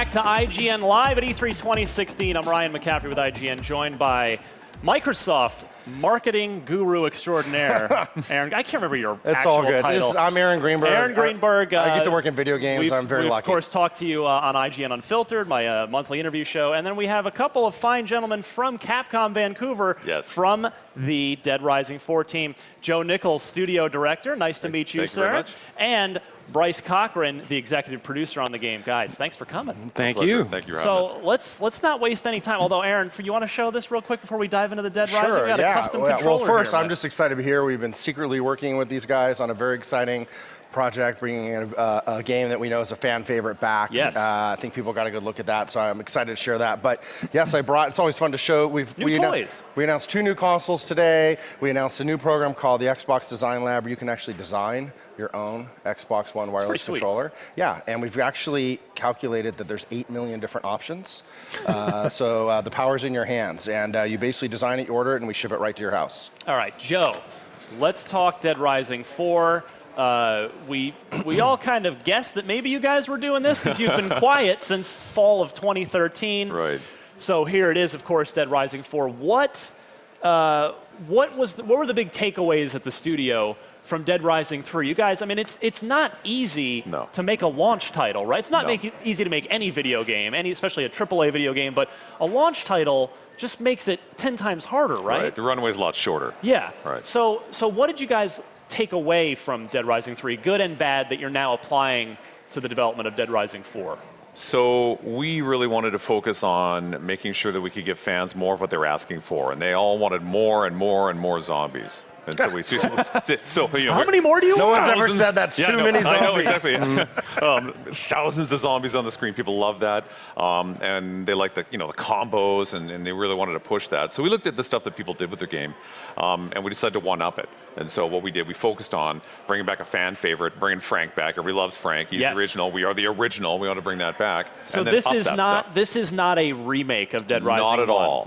back to IGN Live at E3 2016. I'm Ryan McCaffrey with IGN, joined by Microsoft marketing guru extraordinaire, Aaron. I can't remember your actual title. I'm Aaron Greenberg. Aaron Greenberg. I get to work in video games. I'm very lucky. We've, of course, talked to you on IGN Unfiltered, my monthly interview show. And then we have a couple of fine gentlemen from Capcom Vancouver, from the Dead Rising 4 team. Joe Nichols, studio director. Nice to meet you, sir. Thank you very much. And Bryce Cochran, the executive producer on the game. Guys, thanks for coming. Thank you. Thank you for having us. So let's not waste any time. Although, Aaron, you want to show this real quick before we dive into the Dead Rising? We got a custom controller Well, first, here, I'm just excited to be here. We've been secretly working with these guys on a very exciting project, bringing in a game that we know is a fan favorite back. Yes. I think people got a good look at that, so I'm excited to share that. But yes, it's always fun to show. New toys. We announced 2 new consoles today. We announced a new program called the Xbox Design Lab, where you can actually design your own Xbox One wireless controller. Yeah, and we've actually calculated that there's 8 million different options. So the power's in your hands, and you basically design it, you order it, and we ship it right to your house. All right, Joe, let's talk Dead Rising 4. We all kind of guessed that maybe you guys were doing this because you've been quiet since fall of 2013. Right. So here it is, of course, Dead Rising 4. What were the big takeaways at the studio from Dead Rising 3? You guys, I mean, it's not easy to make a launch title, right? It's not easy to make any video game, especially a AAA video game, but a launch title just makes it 10 times harder, right? Right. The runway's a lot shorter. Yeah. Right. So what did you guys take away from Dead Rising 3, good and bad, that you're now applying to the development of Dead Rising 4? So we really wanted to focus on making sure that we could give fans more of what they were asking for, and they all wanted more and more and more zombies. And so we, how many more do you want? No one's ever said that's too many zombies. I know, exactly. Thousands of zombies on the screen. People love that, and they like the combos, and they really wanted to push that. So we looked at the stuff that people did with their game, and we decided to one-up it. And so what we did, we focused on bringing back a fan favorite, bringing Frank back. Everybody loves Frank. He's the original. We are the original. We want to bring that back. So this is not a remake of Dead Rising 1. Not at all.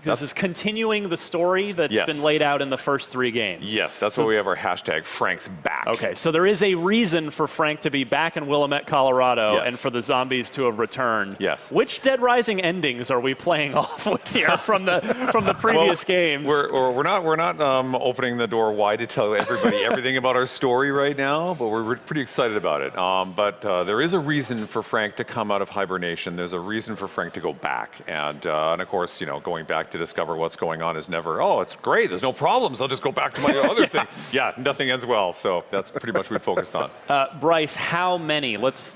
This is continuing the story that's been laid out in the first 3 games. Yes, that's why we have our hashtag Frank's back. Okay, so there is a reason for Frank to be back in Willamette, Colorado, and for the zombies to have returned. Yes. Which Dead Rising endings are we playing off with here from the previous games? We're not opening the door wide to tell everybody everything about our story right now, but we're pretty excited about it. But there is a reason for Frank to come out of hibernation. There's a reason for Frank to go back, and of course, going back to discover what's going on is never, oh, it's great, there's no problems, I'll just go back to my other thing. Yeah, nothing ends well, so that's pretty much what we focused on. Bryce, how many, let's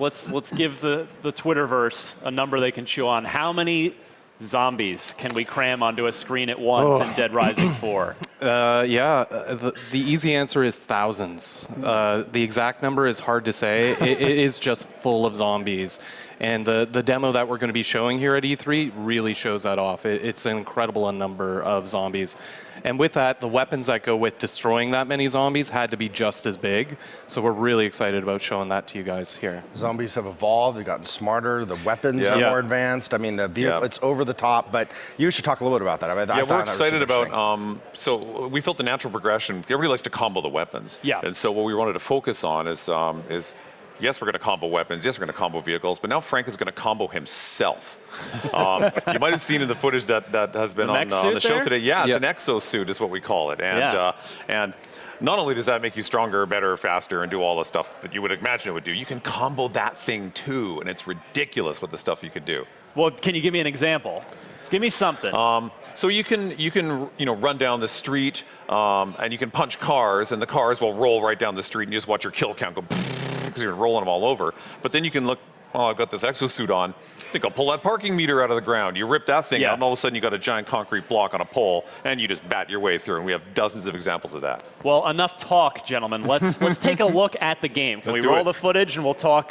give the Twitterverse a number they can chew on. How many zombies can we cram onto a screen at once in Dead Rising 4? The easy answer is thousands. The exact number is hard to say. It is just full of zombies. And the demo that we're going to be showing here at E3 really shows that off. It's an incredible number of zombies. And with that, the weapons that go with destroying that many zombies had to be just as big. So we're really excited about showing that to you guys here. Zombies have evolved. They've gotten smarter. The weapons are more advanced. I mean, the vehicle, it's over the top. But you should talk a little bit about that. I mean, we're excited about, so we felt the natural progression. Everybody likes to combo the weapons. Yeah. And so what we wanted to focus on is yes, we're going to combo weapons. Yes, we're going to combo vehicles. But now Frank is going to combo himself. You might have seen in the footage that has been on the show today. Yeah, it's an exosuit is what we call it. And not only does that make you stronger, better, faster, and do all the stuff that you would imagine it would do, you can combo that thing too. And it's ridiculous what the stuff you can do. Well, can you give me an example? Give me something. So you can run down the street and you can punch cars, and the cars will roll right down the street, and you just watch your kill count go because you're rolling them all over. But then you can look, oh, I've got this exosuit on. I think I'll pull that parking meter out of the ground. You rip that thing out, and all of a sudden you got a giant concrete block on a pole, and you just bat your way through. And we have dozens of examples of that. Well, enough talk, gentlemen. Let's take a look at the game. Can we roll the footage, and we'll talk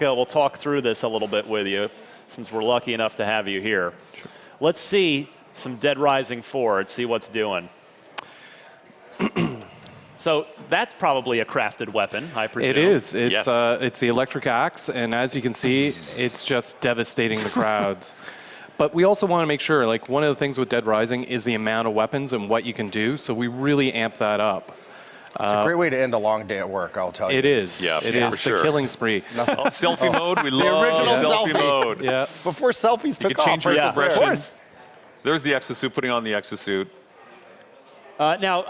through this a little bit with you, since we're lucky enough to have you here. Sure. Let's see some Dead Rising 4 and see what's doing. So that's probably a crafted weapon, I presume. It is. It's the electric axe, and as you can see, it's just devastating the crowds. But we also want to make sure, like, one of the things with Dead Rising is the amount of weapons and what you can do, so we really amp that up. It's a great way to end a long day at work, I'll tell you. It is. Yeah, it yeah, is for sure. the killing spree. Selfie mode, we The love original selfie selfie. mode. Yeah. Before selfies You took could change off. your right there. expression. There's the exosuit, putting on the exosuit. Now,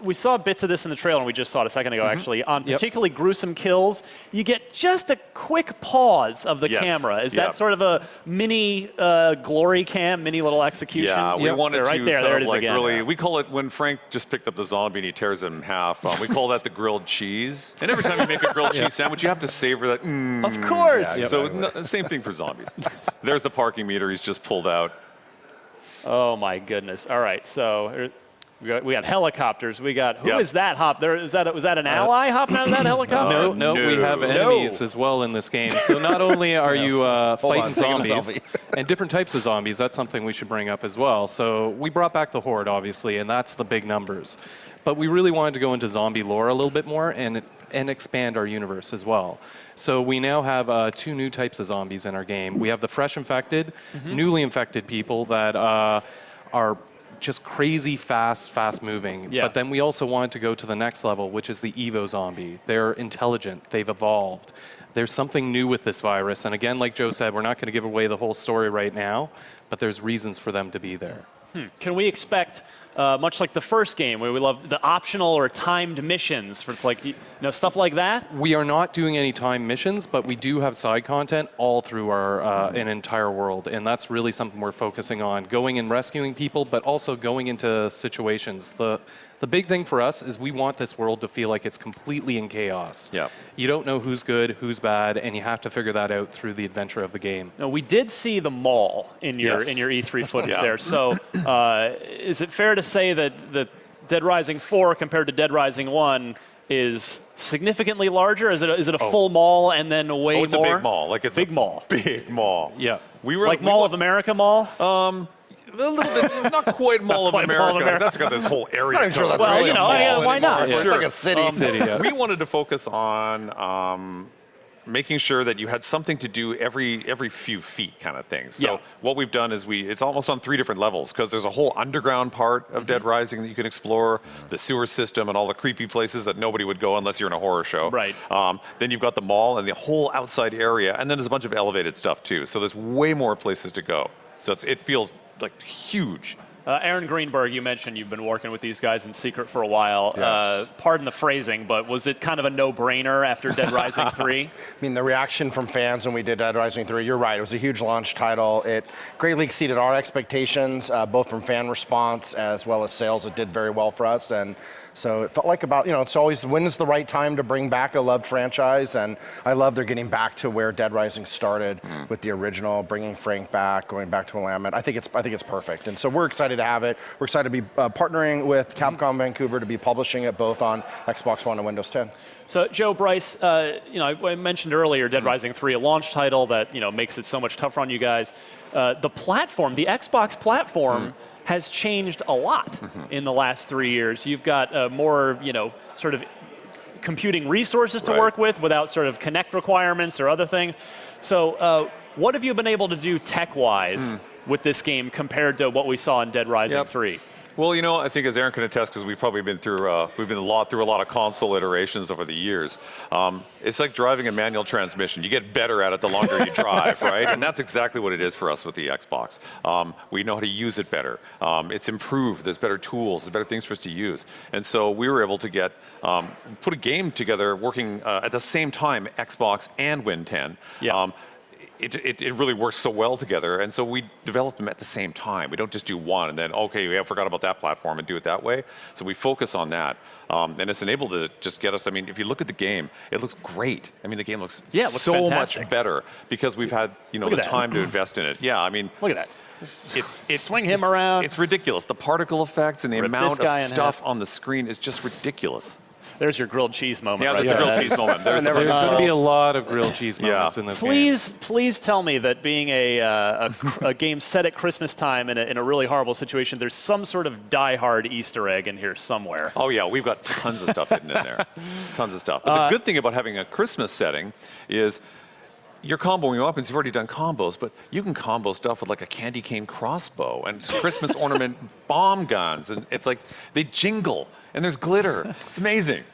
we saw bits of this in the trailer, and we just saw it a second ago, actually. On particularly gruesome kills, you get just a quick pause of the camera. Is that sort of a mini glory cam, mini little execution? Yeah, we wanted right to there. There it is like again. really, we call it, when Frank just picked up the zombie and he tears it in half, we call that the grilled cheese. And every time you make a grilled cheese sandwich, you have to savor that. Of course. Yeah, so same thing for zombies. There's the parking meter he's just pulled out. Oh my goodness! All right, so we got helicopters. We got who is that hop? Was that an ally hopping out of that helicopter? No, we have enemies as well in this game. So not only are you fighting zombies and different types of zombies, that's something we should bring up as well. So we brought back the Horde, obviously, and that's the big numbers. But we really wanted to go into zombie lore a little bit more and expand our universe as well. So we now have 2 new types of zombies in our game. We have the fresh infected, newly infected people that are just crazy fast moving. Yeah. But then we also wanted to go to the next level, which is the Evo zombie. They're intelligent, they've evolved. There's something new with this virus. And again, like Joe said, we're not going to give away the whole story right now, but there's reasons for them to be there. Can we expect, much like the first game, where we love the optional or timed missions, for it's like stuff like that? We are not doing any time missions, but we do have side content all through our an entire world, and that's really something we're focusing on, going and rescuing people, but also going into situations. The big thing for us is we want this world to feel like it's completely in chaos. Yeah. You don't know who's good, who's bad, and you have to figure that out through the adventure of the game. Now, we did see the mall in your E3 footage there. So is it fair to say that Dead Rising 4 compared to Dead Rising 1 is significantly larger? Is it a full mall and then way it's more? a big mall. Like it's big mall. Big mall. Yeah. Like Mall of America Mall? A little bit, not quite Mall of America. That's got this whole area. I'm not even sure that's Well, really a mall why not? anymore. It's like a city. We wanted to focus on making sure that you had something to do every few feet kind of thing. So what we've done is it's almost on 3 different levels, because there's a whole underground part of Dead Rising that you can explore, the sewer system and all the creepy places that nobody would go unless you're in a horror show. Right. Then you've got the mall and the whole outside area, and then there's a bunch of elevated stuff too. So there's way more places to go. So it feels like huge. Aaron Greenberg, you mentioned you've been working with these guys in secret for a while. Yes. Pardon the phrasing, but was it kind of a no-brainer after Dead Rising 3? I mean, the reaction from fans when we did Dead Rising 3, you're right, it was a huge launch title. It greatly exceeded our expectations, both from fan response as well as sales. It did very well for us, and so it felt like it's always, when is the right time to bring back a loved franchise, and I love they're getting back to where Dead Rising started with the original, bringing Frank back, going back to Willamette. I think it's perfect, and so we're excited to have it. We're excited to be partnering with Capcom Vancouver to be publishing it both on Xbox One and Windows 10. So, Joe, Bryce, I mentioned earlier Dead Rising 3, a launch title that makes it so much tougher on you guys. The platform, the Xbox platform, has changed a lot in the last 3 years. You've got more, sort of computing resources to work with without sort of Kinect requirements or other things. So, what have you been able to do tech-wise with this game compared to what we saw in Dead Rising 3? Well, I think as Aaron can attest, because we've probably been through a lot of console iterations over the years. It's like driving a manual transmission. You get better at it the longer you drive, right? And that's exactly what it is for us with the Xbox. We know how to use it better. It's improved. There's better tools. There's better things for us to use. And so we were able to put a game together working at the same time, Xbox and Win 10. Yeah. It really works so well together, and so we develop them at the same time. We don't just do one and then, we forgot about that platform and do it that way. So we focus on that, and it's enabled to just get us, if you look at the game, it looks great. The game looks so fantastic. much better because we've had the time to invest in it. Yeah, look at that. Swing him just around. It's ridiculous. The particle effects and the amount of stuff on the screen is just ridiculous. There's your grilled cheese moment. Yeah, right there's there. a grilled cheese moment. There's going to be a lot of grilled cheese moments in this game. Please tell me that being a game set at Christmas time in a really horrible situation, there's some sort of die-hard Easter egg in here somewhere. Oh yeah, we've got tons of stuff hidden in there. Tons of stuff. But the good thing about having a Christmas setting is you're comboing weapons, you've already done combos, but you can combo stuff with like a candy cane crossbow and Christmas ornament bomb guns, and it's like they jingle and there's glitter. It's amazing.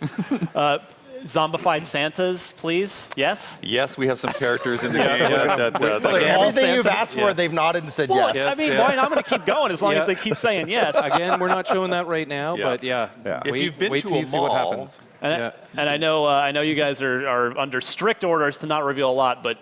Zombified Santas, please. Yes? Yes, we have some characters in the game. Everything you've asked for, they've nodded and said Well, yes. I mean, why not? I'm going to keep going as long as they keep saying yes. Again, we're not showing that right now, but If you've been wait to till a you see what mall, happens. And I know you guys are under strict orders to not reveal a lot, but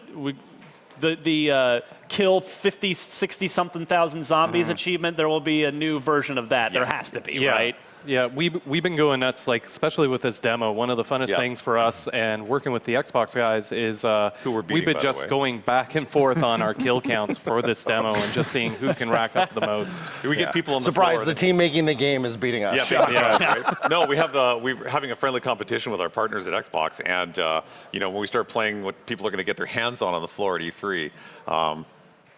the kill 50, 60 something thousand zombies achievement, there will be a new version of that. There has to be, right? Yeah, we've been going nuts, like especially with this demo. One of the funnest things for us and working with the Xbox guys is we've been just going back and forth on our kill counts for this demo and just seeing who can rack up the most. We get people on the Surprise, floor the team making the game is beating us. Right? No, we're having a friendly competition with our partners at Xbox, and when we start playing what people are going to get their hands on the floor at E3,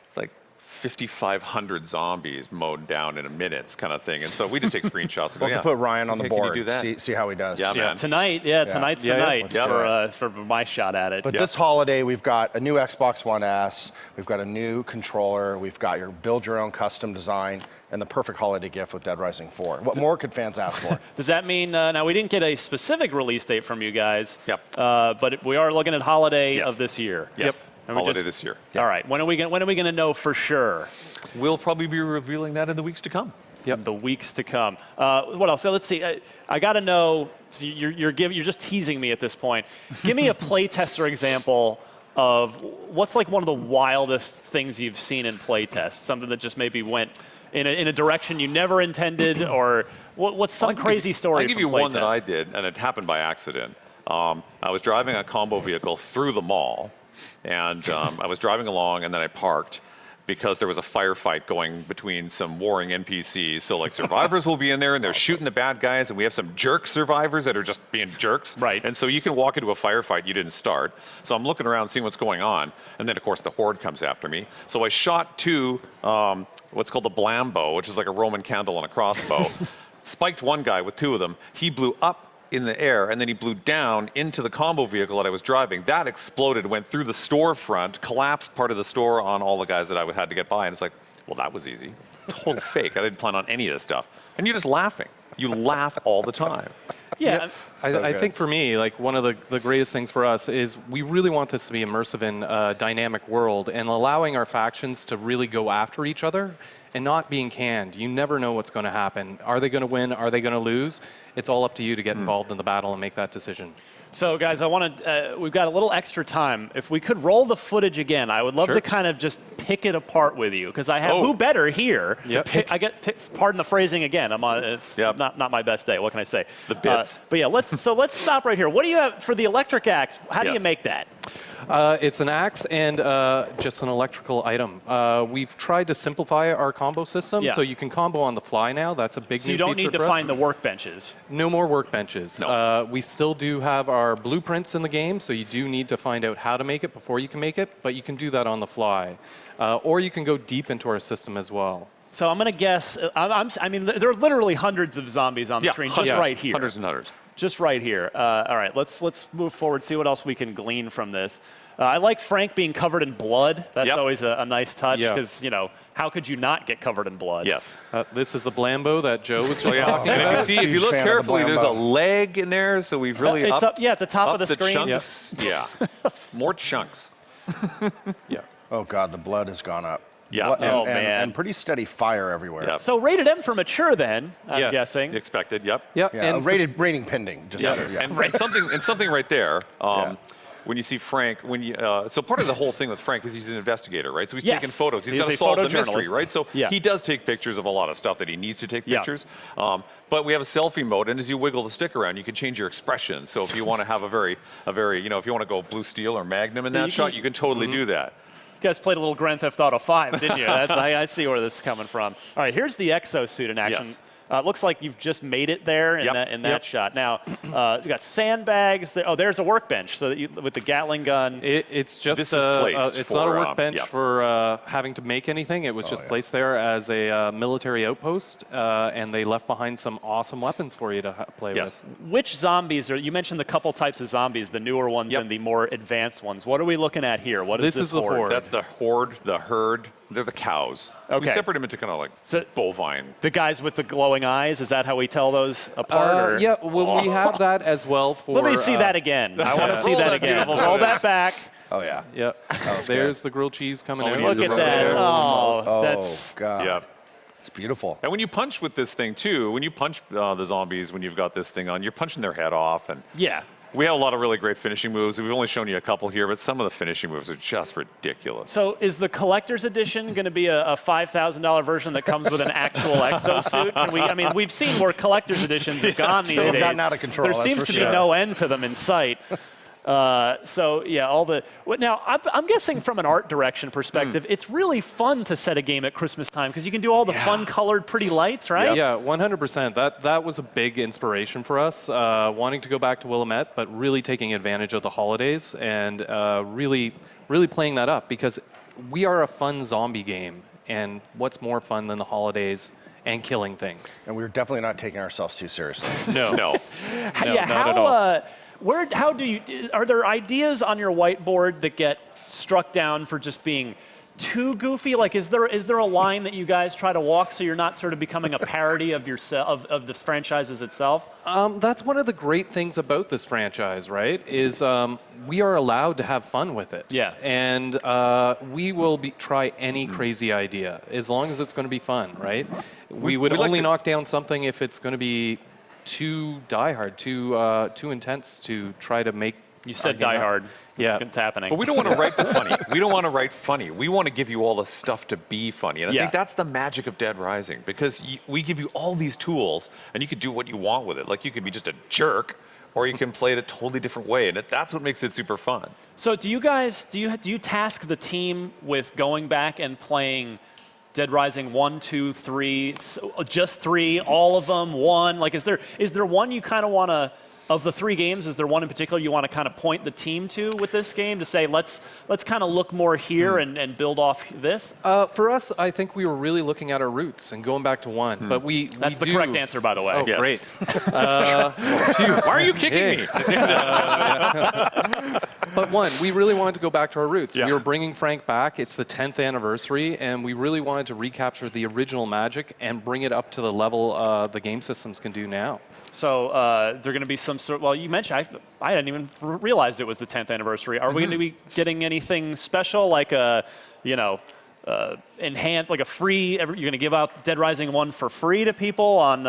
it's like 5,500 zombies mowed down in a minute, kind of thing. And so we just take screenshots and go, We'll put Ryan on the board, do that? see how he does. Yeah, man. Tonight's the night for my shot at it. But this holiday, we've got a new Xbox One S, we've got a new controller, we've got your build your own custom design, and the perfect holiday gift with Dead Rising 4. What more could fans ask for? Does that mean, now we didn't get a specific release date from you guys, but we are looking at holiday of this year. Yes, holiday this year. All right, when are we going to know for sure? We'll probably be revealing that in the weeks to come. The weeks to come. What else? So let's see. I got to know. So you're just teasing me at this point. Give me a playtester example of what's like one of the wildest things you've seen in playtest. Something that just maybe went in a direction you never intended, or what's some crazy story? I'll give you one that I did, and it happened by accident. I was driving a combo vehicle through the mall, and I was driving along, and then I parked because there was a firefight going between some warring NPCs. So like survivors will be in there and they're shooting the bad guys, and we have some jerk survivors that are just being jerks. Right. And so you can walk into a firefight you didn't start. So I'm looking around seeing what's going on, and then of course the horde comes after me. So I shot two what's called a blambo, which is like a Roman candle on a crossbow. Spiked one guy with two of them. He blew up in the air, and then he blew down into the combo vehicle that I was driving. That exploded, went through the storefront, collapsed part of the store on all the guys that I had to get by. And it's like, well, that was easy. Total fake. I didn't plan on any of this stuff. And you're just laughing. You laugh all the time. Yeah. I think for me, like one of the greatest things for us is we really want this to be immersive in a dynamic world and allowing our factions to really go after each other and not being canned. You never know what's going to happen. Are they going to win? Are they going to lose? It's all up to you to get involved in the battle and make that decision. So, guys, we've got a little extra time. If we could roll the footage again, I would love to kind of just pick it apart with you, because I have who better here. I get, pardon the phrasing again. It's not my best day. What can I say? The bits. But yeah, let's stop right here. What do you have for the electric axe? How do you make that? It's an axe and just an electrical item. We've tried to simplify our combo system, so you can combo on the fly now. That's a big new feature. So you don't need to find the workbenches. No more workbenches. No. We still do have our blueprints in the game, so you do need to find out how to make it before you can make it, but you can do that on the fly. Or you can go deep into our system as well. So I'm going to guess, I mean, there are literally hundreds of zombies on the screen just right here. Hundreds and hundreds. Just right here. All right, let's move forward, see what else we can glean from this. I like Frank being covered in blood. That's always a nice touch, because, how could you not get covered in blood? Yes. This is the Blambo that Joe was just talking And about. if you see, if you look carefully, there's a leg in there, so we've really it's up at the top of the screen. Chunks. Yeah. More chunks. Oh, God, the blood has gone up. Yeah. Man. And pretty steady fire everywhere. Yep. So rated M for mature then, I'm guessing. Expected, yep. Yeah, and rating pending. Just And something right there. When you see Frank, so part of the whole thing with Frank is he's an investigator, right? So he's taking photos. He's got to solve the mystery, right? So he does take pictures of a lot of stuff that he needs to take pictures. But we have a selfie mode, and as you wiggle the stick around, you can change your expression. So if you want to have a very, if you want to go blue steel or magnum in that shot, you can totally do that. You guys played a little Grand Theft Auto 5, didn't you? I see where this is coming from. All right, here's the exosuit in action. Yes. It looks like you've just made it there in that shot. Now, you got sandbags. There. Oh, there's a workbench. So that with the Gatling gun. It's just this is placed it's for, not a workbench for having to make anything. It was just placed there as a military outpost, and they left behind some awesome weapons for you to play with. Which zombies are? You mentioned the couple types of zombies, the newer ones and the more advanced ones. What are we looking at here? What is this the horde? That's the horde, the herd. They're the cows. Okay. We separate them into kind of like bovine. The guys with the glowing eyes, is that how we tell those apart? Yeah, well, we have that as well for... Let me see that again. I want to see that again. Roll that back. Oh, yeah. Yep. There's the grilled cheese coming out. Look at that. Oh, that's... God. Yeah. It's beautiful. And when you punch with this thing, too, when you punch the zombies, when you've got this thing on, you're punching their head off. And we have a lot of really great finishing moves. We've only shown you a couple here, but some of the finishing moves are just ridiculous. So is the collector's edition going to be a $5,000 version that comes with an actual exosuit? I mean, we've seen where collector's editions have gone these days. They've gotten out of control. There seems to be no end to them in sight. So yeah, now I'm guessing from an art direction perspective, it's really fun to set a game at Christmas time because you can do all the fun colored pretty lights, right? Yeah, 100%. That was a big inspiration for us, wanting to go back to Willamette, but really taking advantage of the holidays and really playing that up because we are a fun zombie game, and what's more fun than the holidays and killing things? And we're definitely not taking ourselves too seriously. No. Not at all. Are there ideas on your whiteboard that get struck down for just being too goofy? Like, is there a line that you guys try to walk so you're not sort of becoming a parody of yourself, of the franchises itself? That's one of the great things about this franchise, right? Is we are allowed to have fun with it. Yeah. And we will try any crazy idea as long as it's going to be fun, right? We would only knock down something if it's going to be too diehard, too intense to try to make. You said diehard. Yeah, it's happening. But we don't want to write the funny. We don't want to write funny. We want to give you all the stuff to be funny. And I think that's the magic of Dead Rising, because we give you all these tools, and you could do what you want with it. Like, you could be just a jerk, or you can play it a totally different way, and that's what makes it super fun. So do you guys do you task the team with going back and playing Dead Rising 1, 2, 3, just 3, all of them, 1? Like, is there one you kind of want to, of the 3 games, is there one in particular you want to kind of point the team to with this game to say, let's kind of look more here and build off this? For us, I think we were really looking at our roots and going back to 1. But That's the correct answer, by the way. Oh, yes. Great. Why are you kicking me? But 1, we really wanted to go back to our roots. Yeah. We were bringing Frank back. It's the 10th anniversary, and we really wanted to recapture the original magic and bring it up to the level the game systems can do now. So they're going to be some sort. Well, you mentioned I hadn't even realized it was the 10th anniversary. Are we going to be getting anything special, like a enhanced, like a free? You're going to give out Dead Rising 1 for free to people on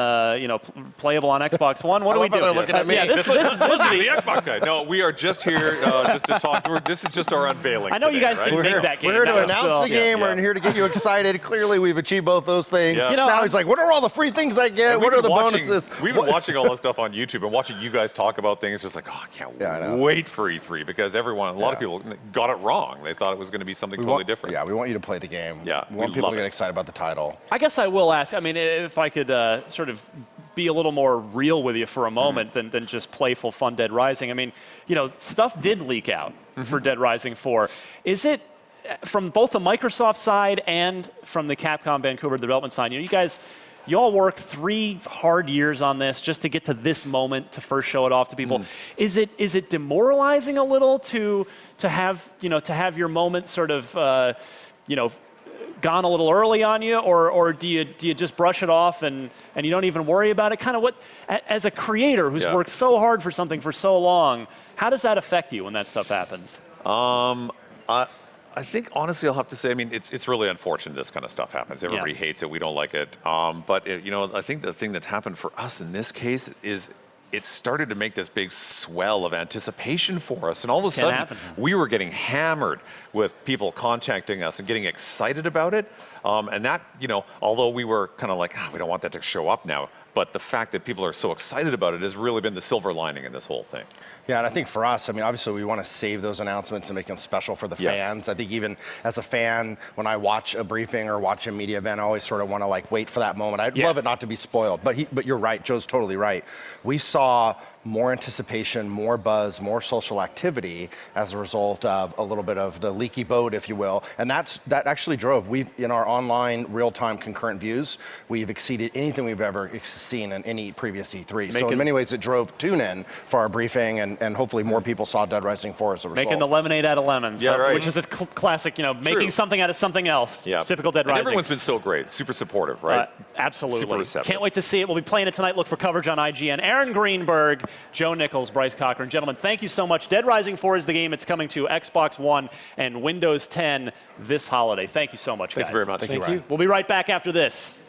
playable on Xbox One. What are we doing? They're looking at me. Yeah, this is the Xbox guy. No, we are just here just to talk. This is just our unveiling. I know today, you guys right? didn't make that game. We're here to That was announce the game. Yeah. We're here to get you excited. Clearly, we've achieved both those things. Yeah. Now he's like, what are all the free things I get? What are the bonuses? We've been watching all this stuff on YouTube and watching you guys talk about things. Just like, I can't wait for E3, because a lot of people got it wrong. They thought it was going to be something totally different. Yeah, we want you to play the game. Yeah, we want people to get excited about the title. I guess I will ask. I mean, if I could sort of be a little more real with you for a moment than just playful, fun Dead Rising. I mean, stuff did leak out for Dead Rising 4. Is it from both the Microsoft side and from the Capcom Vancouver development side? You all worked 3 hard years on this just to get to this moment to first show it off to people. Is it demoralizing a little to have your moment sort of gone a little early on you, or do you just brush it off and you don't even worry about it? Kind of as a creator who's worked so hard for something for so long, how does that affect you when that stuff happens? I think, honestly, I'll have to say, I mean, it's really unfortunate this kind of stuff happens. Everybody hates it. We don't like it. But, I think the thing that's happened for us in this case is it started to make this big swell of anticipation for us. And all of a sudden, we were getting hammered with people contacting us and getting excited about it. And that, although we were kind of like, we don't want that to show up now. But the fact that people are so excited about it has really been the silver lining in this whole thing. Yeah, and I think for us, I mean, obviously we want to save those announcements and make them special for the fans. I think even as a fan, when I watch a briefing or watch a media event, I always sort of want to like wait for that moment. I'd love it not to be spoiled, but you're right, Joe's totally right. We saw more anticipation, more buzz, more social activity as a result of a little bit of the leaky boat, if you will. And that actually drove, in our online real-time concurrent views, we've exceeded anything we've ever seen in any previous E3. So in many ways, it drove tune-in for our briefing, and hopefully more people saw Dead Rising 4 as a result. Making the lemonade out of lemons, which is a classic, making something out of something else. Typical Dead Rising. And everyone's been so great, super supportive, right? Absolutely. Super receptive. Can't wait to see it. We'll be playing it tonight. Look for coverage on IGN. Aaron Greenberg, Joe Nichols, Bryce Cochran. Gentlemen, thank you so much. Dead Rising 4 is the game. It's coming to Xbox One and Windows 10 this holiday. Thank you so much, guys. Thank you very much. Thank you. We'll be right back after this.